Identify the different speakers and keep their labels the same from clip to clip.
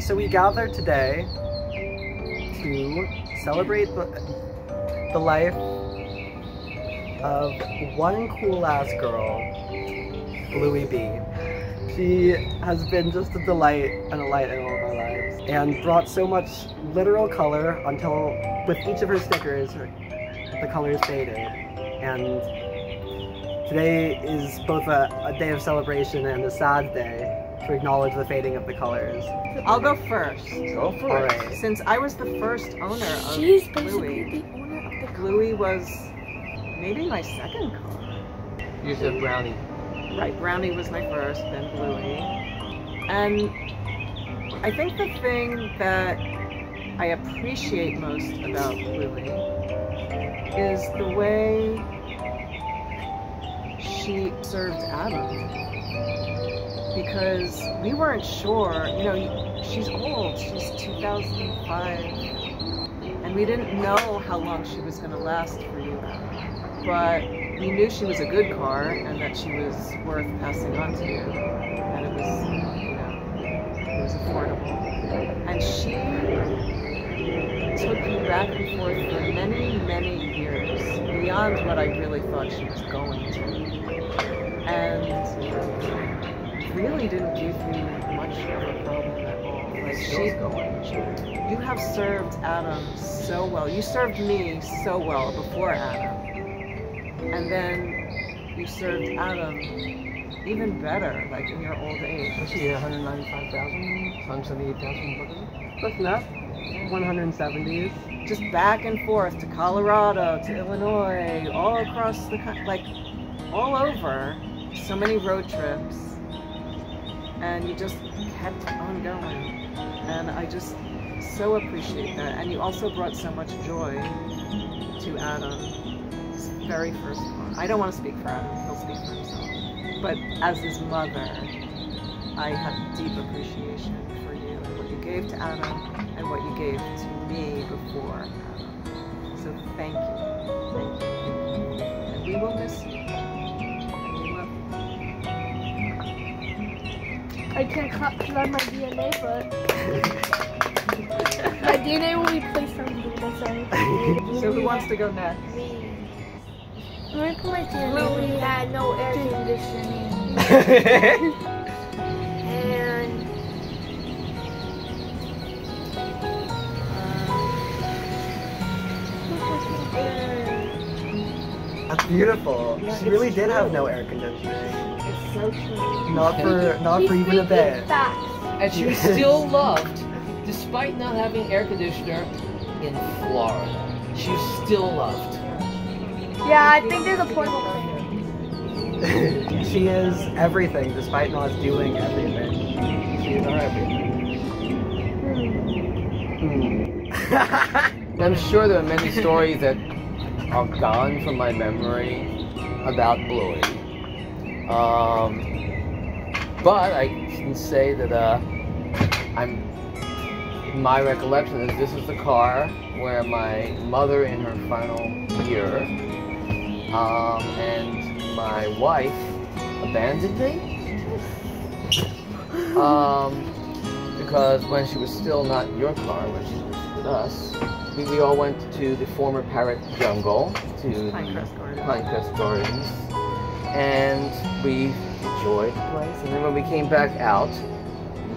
Speaker 1: So we gathered today to celebrate the life of one cool-ass girl, Bluey B. She has been just a delight and a light in all of our lives, and brought so much literal color until, with each of her stickers, the colors faded. And today is both a day of celebration and a sad day to acknowledge the fading of the colors.
Speaker 2: I'll go first.
Speaker 3: Go for it.
Speaker 1: Right.
Speaker 2: Since I was the first owner of
Speaker 4: She's
Speaker 2: Bluey.
Speaker 4: basically the owner of the car.
Speaker 2: Bluey was maybe my second car.
Speaker 3: You said Brownie.
Speaker 2: Right, Brownie was my first, then Bluey. And I think the thing that I appreciate most about Bluey is the way she served Adam. Because we weren't sure, you know, she's old, she's 2005, and we didn't know how long she was going to last for you, but we knew she was a good car and that she was worth passing on to you, and it was, you know, it was affordable. And she took you back and forth for many, many years, beyond what I really thought she was going to. And really didn't give you much of a problem at all. Like you have served Adam so well. You served me so well before Adam. And then you served Adam even better, like in your old age.
Speaker 3: Was she 195,000? 178,000?
Speaker 1: Close enough. 170s.
Speaker 2: Just back and forth to Colorado, to Illinois, all across the country, like all over. So many road trips. And you just kept on going, and I just so appreciate that. And you also brought so much joy to Adam, his very first one. I don't want to speak for Adam, he'll speak for himself, but as his mother, I have deep appreciation for you and what you gave to Adam and what you gave to me before Adam. So thank you, and we will miss you.
Speaker 4: I can't claim my DNA, but my DNA will be placed on you.
Speaker 2: So who wants to go next?
Speaker 4: Where can my DNA? Bluey had no air conditioning. And
Speaker 1: That's beautiful. She really did have no air conditioning.
Speaker 4: it's so true.
Speaker 1: Not for even a bit.
Speaker 4: Facts.
Speaker 3: And she was still loved, despite not having air conditioner in Florida. She was still loved.
Speaker 4: Yeah, I think there's a portable thing.
Speaker 1: She is everything, despite not doing everything. She is our everything.
Speaker 3: I'm sure there are many stories that are gone from my memory about Bluey. But I can say that my recollection is this is the car where my mother in her final year and my wife abandoned me. Because when she was still not your car, when she was with us, we all went to the former Parrot Jungle, to Pinecrest Gardens, and we enjoyed the place. And then when we came back out,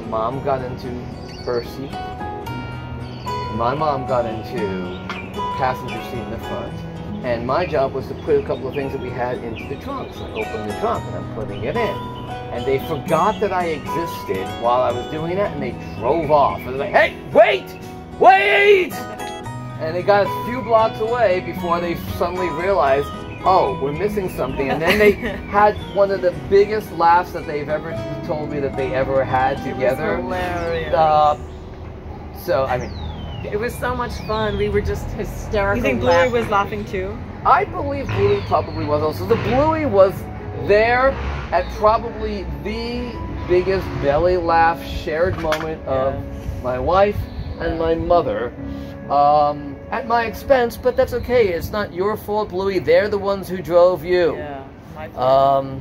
Speaker 3: Mom got into her seat. My mom got into the passenger seat in the front, and my job was to put a couple of things that we had into the trunk. So I opened the trunk and I'm putting it in. And they forgot that I existed while I was doing that, and they drove off. And they're like, hey, wait! Wait! And they got a few blocks away before they suddenly realized, oh, we're missing something. And then they had one of the biggest laughs that they've ever told me that they ever had together.
Speaker 2: It was hilarious.
Speaker 3: So, I mean,
Speaker 2: it was so much fun. We were just hysterical.
Speaker 5: You think Bluey was laughing too?
Speaker 3: I believe Bluey probably was also. The Bluey was there at probably the biggest belly laugh shared moment of my wife and my mother. At my expense, but that's okay. It's not your fault, Bluey. They're the ones who drove you.
Speaker 2: Yeah, my fault.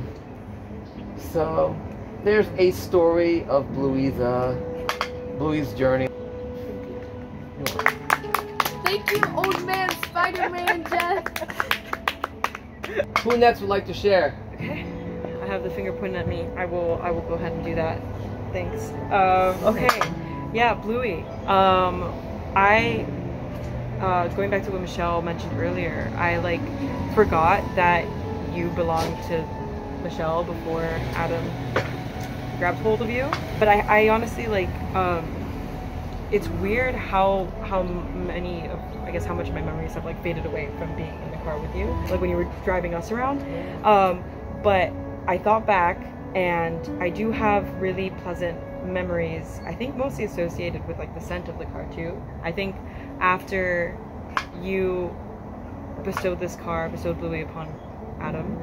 Speaker 3: So there's a story of Bluey's Bluey's journey.
Speaker 4: Thank you, old man Spider-Man Jeff.
Speaker 3: Who next would like to share?
Speaker 2: Okay. I have the finger pointing at me. I will go ahead and do that. Thanks. Okay. Yeah, Bluey. Going back to what Michelle mentioned earlier, I like forgot that you belonged to Michelle before Adam grabbed hold of you. But I honestly like it's weird how many of, I guess, how much of my memories have like faded away from being in the car with you, like when you were driving us around. But I thought back, and I do have really pleasant memories, I think mostly associated with like the scent of the car too. I think after you bestowed Bluey upon Adam,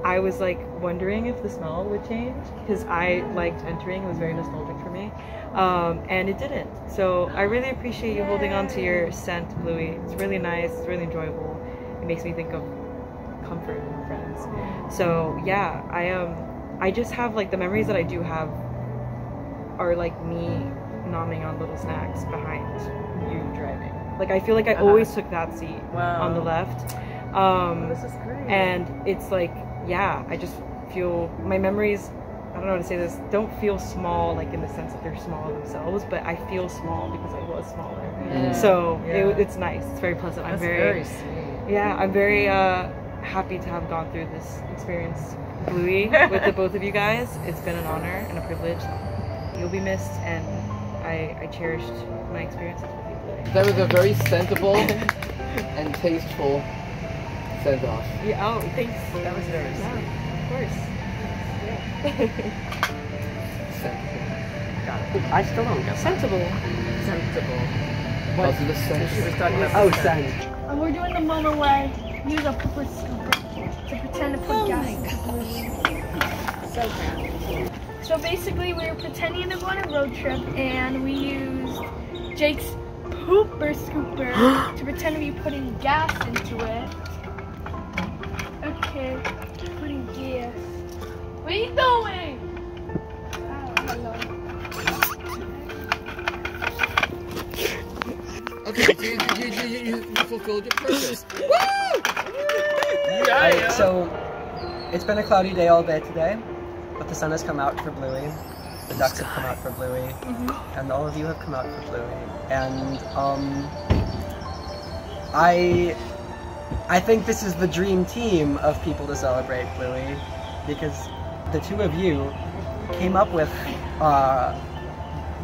Speaker 2: I was like wondering if the smell would change, because I liked entering. It was very nostalgic for me, and it didn't. So I really appreciate you holding on to your scent, Bluey. It's really nice, it's really enjoyable. It makes me think of comfort and friends. So yeah, I just have like the memories that I do have are like me nomming on little snacks behind you driving. Like I feel like I always took that seat on the left. This is great.
Speaker 1: And it's like, yeah, I just feel my memories, I don't know how to say this, don't feel small like in the sense that they're small themselves, but I feel small because I was smaller.
Speaker 2: Yeah.
Speaker 1: So it's nice. It's very pleasant.
Speaker 2: That's very sweet.
Speaker 1: Yeah, I'm very happy to have gone through this experience, Bluey, with the both of you guys. It's been an honor and a privilege. You'll be missed, and I cherished my experiences with you, Bluey.
Speaker 3: That was a very sensible and tasteful send-off.
Speaker 1: Yeah, oh, thanks.
Speaker 2: That was very sweet.
Speaker 1: Yeah, of course.
Speaker 3: Sensible.
Speaker 2: Got it.
Speaker 1: I still don't get
Speaker 2: Sensible.
Speaker 3: Also the scent.
Speaker 2: She was talking about
Speaker 1: Oh,
Speaker 2: the scent.
Speaker 1: scent.
Speaker 4: We're doing the moment where use a pooper scooper to pretend to put gas in the balloon.
Speaker 2: So bad.
Speaker 4: So basically, we were pretending to go on a road trip, and we used Jake's pooper scooper to pretend to be putting gas into it. Okay, putting gas. What are you doing? Oh, hello.
Speaker 3: Okay, you fulfilled your purpose.
Speaker 1: So, it's been a cloudy day all day today, but the sun has come out for Bluey. The ducks have come out for Bluey, and all of you have come out for Bluey. And I think this is the dream team of people to celebrate Bluey, because the two of you came up with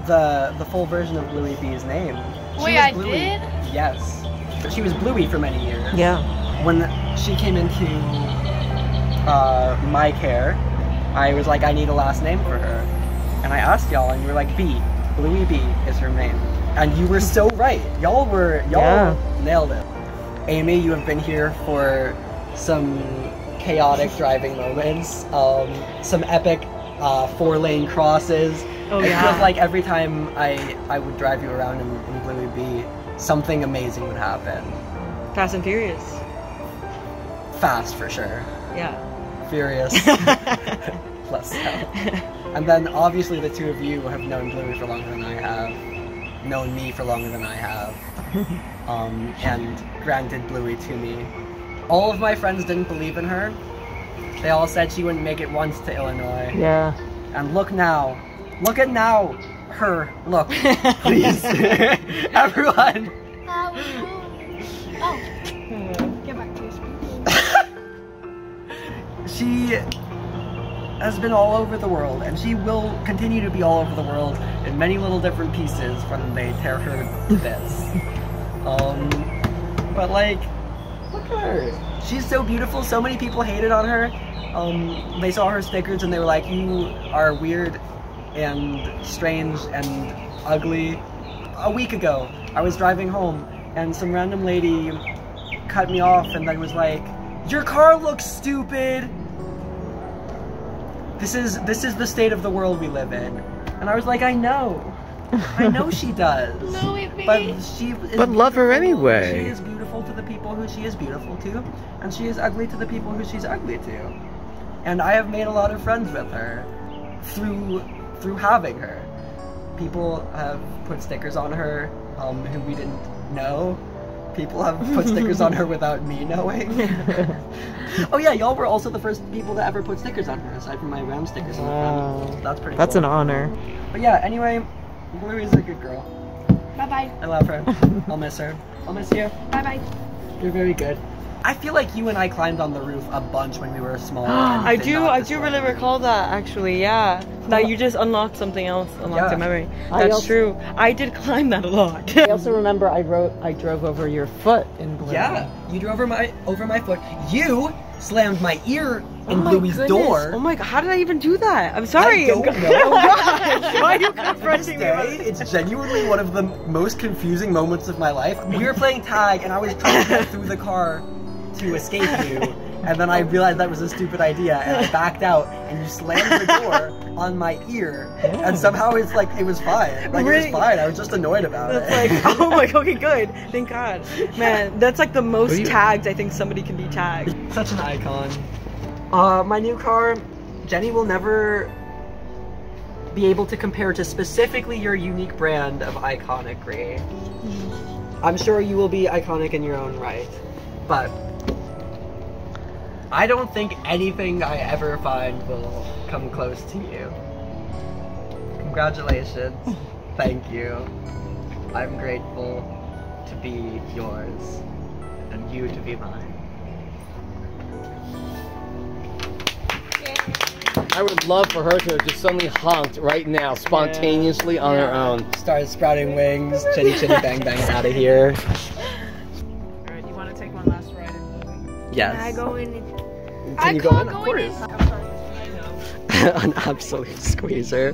Speaker 1: the full version of Bluey B's name.
Speaker 4: Wait, I did?
Speaker 1: Yes. She was Bluey for many years.
Speaker 2: Yeah.
Speaker 1: When she came into my care, I was like, I need a last name for her. And I asked y'all, and you were like, B. Bluey B is her name. And you were so right. Y'all nailed it. Amy, you have been here for some chaotic driving moments, some epic 4-lane crosses.
Speaker 2: Oh,
Speaker 1: it
Speaker 2: yeah.
Speaker 1: feels like every time I would drive you around in Bluey B, something amazing would happen.
Speaker 2: Fast and Furious.
Speaker 1: Fast, for sure.
Speaker 2: Yeah.
Speaker 1: Furious. Less so. And then, obviously, the two of you have known Bluey for longer than I have, known me for longer than I have, and granted Bluey to me. All of my friends didn't believe in her. They all said she wouldn't make it once to Illinois.
Speaker 2: Yeah.
Speaker 1: And look now. Look at now. Her. Look. Please. Everyone.
Speaker 4: Oh, get back to your screen.
Speaker 1: She has been all over the world, and she will continue to be all over the world in many little different pieces when they tear her to bits. But like, look at her. She's so beautiful. So many people hated on her. They saw her stickers and they were like, you are weird and strange and ugly. A week ago, I was driving home and some random lady cut me off and then was like, your car looks stupid. This is the state of the world we live in. And I was like, I know she does. But
Speaker 3: love her anyway.
Speaker 1: She is beautiful to the people who she is beautiful to, and she is ugly to the people who she's ugly to. And I have made a lot of friends with her through having her. people have put stickers on her who we didn't know. People have put stickers on her without me knowing. Oh yeah, y'all were also the first people to ever put stickers on her, aside from my round stickers on the front. So that's pretty
Speaker 2: That's
Speaker 1: cool.
Speaker 2: an honor.
Speaker 1: But yeah, anyway, Bluey's a good girl.
Speaker 4: Bye-bye.
Speaker 1: I love her. I'll miss her. I'll miss you.
Speaker 4: Bye-bye.
Speaker 1: You're very good. I feel like you and I climbed on the roof a bunch when we were small.
Speaker 2: I do really recall that, actually, yeah. Now you just unlocked something else, unlocked a memory. That's true. I did climb that a lot. I also remember I drove over your foot in Blue.
Speaker 1: Yeah, you drove over my foot. You slammed my ear in Bluey's door.
Speaker 2: Oh my god, how did I even do that? I'm sorry.
Speaker 1: I don't know.
Speaker 2: Why are you confronting me?
Speaker 1: It's genuinely one of the most confusing moments of my life. We were playing tag and I was trying to get through the car to escape you, and then I realized that was a stupid idea and I backed out and you slammed the door on my ear, and somehow it's like it was fine. Like it was fine. I was just annoyed about it.
Speaker 2: Like, oh my god, okay, good. Thank God. Man, that's like the most tagged I think somebody can be tagged.
Speaker 1: Such an icon. My new car, Jenny will never be able to compare to specifically your unique brand of iconicry. I'm sure you will be iconic in your own right, but I don't think anything I ever find will come close to you. Congratulations. Thank you. I'm grateful to be yours and you to be mine.
Speaker 3: I would love for her to have just suddenly honked right now, spontaneously on her own.
Speaker 1: Started sprouting wings, chitty chitty bang bang out of here.
Speaker 2: Alright, you want to take one last ride in Bluey?
Speaker 1: Yes.
Speaker 4: Can I go in?
Speaker 1: Can you go in? Of course.
Speaker 4: In.
Speaker 1: An absolute squeezer.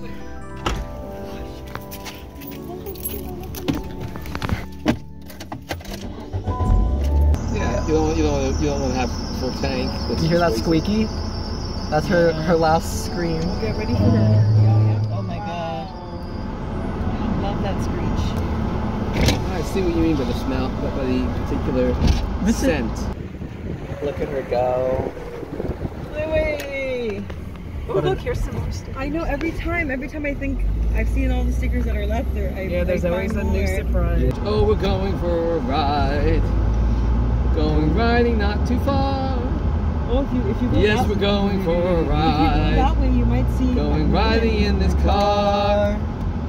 Speaker 3: Yeah, you don't want to have full tank.
Speaker 1: You hear that squeaky? That's her last scream.
Speaker 2: Get ready for that. Oh my god. I love that screech.
Speaker 3: I see what you mean by the smell, but by the particular scent.
Speaker 1: Look at her go.
Speaker 2: Bluey! Oh look, here's some more stickers. I know, every time I think I've seen all the stickers that are left there. There's always a new surprise.
Speaker 3: Oh, we're going for a ride. Going riding not too far.
Speaker 2: Oh, if you go
Speaker 3: yes, we're going for a ride.
Speaker 2: That way you might see.
Speaker 3: Going riding in this car.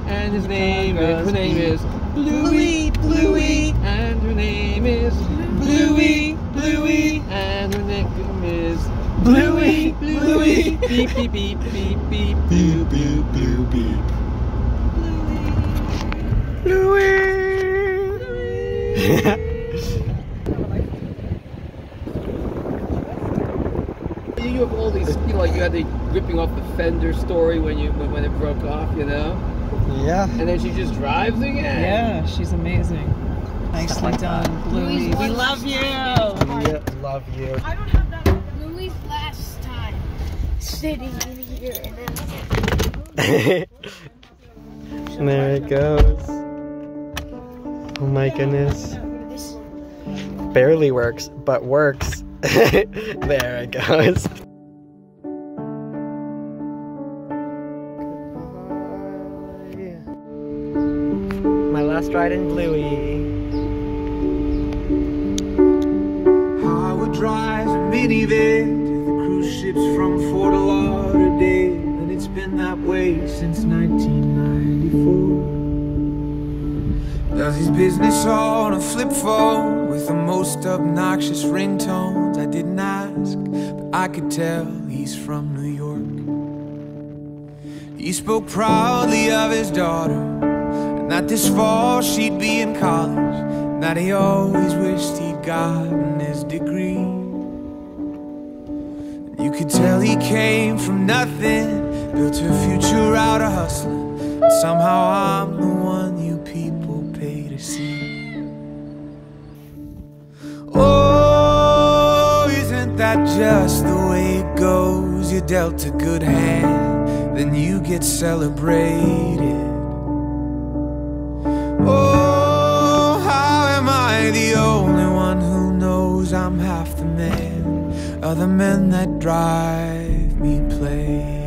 Speaker 3: And her name is Bluey, Bluey. And her name is Bluey, Bluey. And her name is Bluey, Bluey. Beep, beep, beep, beep, beep, beep, beep, beep, beep.
Speaker 1: Bluey!
Speaker 3: You have all these, you had the ripping off the fender story when it broke off,
Speaker 1: Yeah.
Speaker 3: And then she just drives again.
Speaker 2: Yeah, she's amazing. Nicely done, Bluey. We love you.
Speaker 1: Yeah, love you.
Speaker 4: I don't have that. Louis last time sitting in here and then.
Speaker 1: And there it goes. Oh my goodness.
Speaker 4: This
Speaker 1: Barely works, but works. There it goes. My last ride in Bluey.
Speaker 5: I would drive a minivan to the cruise ships from Fort Lauderdale, and it's been that way since 1994. Does his business on a flip phone with the most obnoxious ringtones? I didn't ask, but I could tell he's from New York. He spoke proudly of his daughter, and that this fall she'd be in college, and that he always wished he'd gotten his degree. You could tell he came from nothing, built her future out of hustling, and somehow I'm the one you people pay to see. Oh, isn't that just the way it goes? You're dealt a good hand, then you get celebrated. Oh, how am I the only one who knows I'm half the man? Other men that drive me play.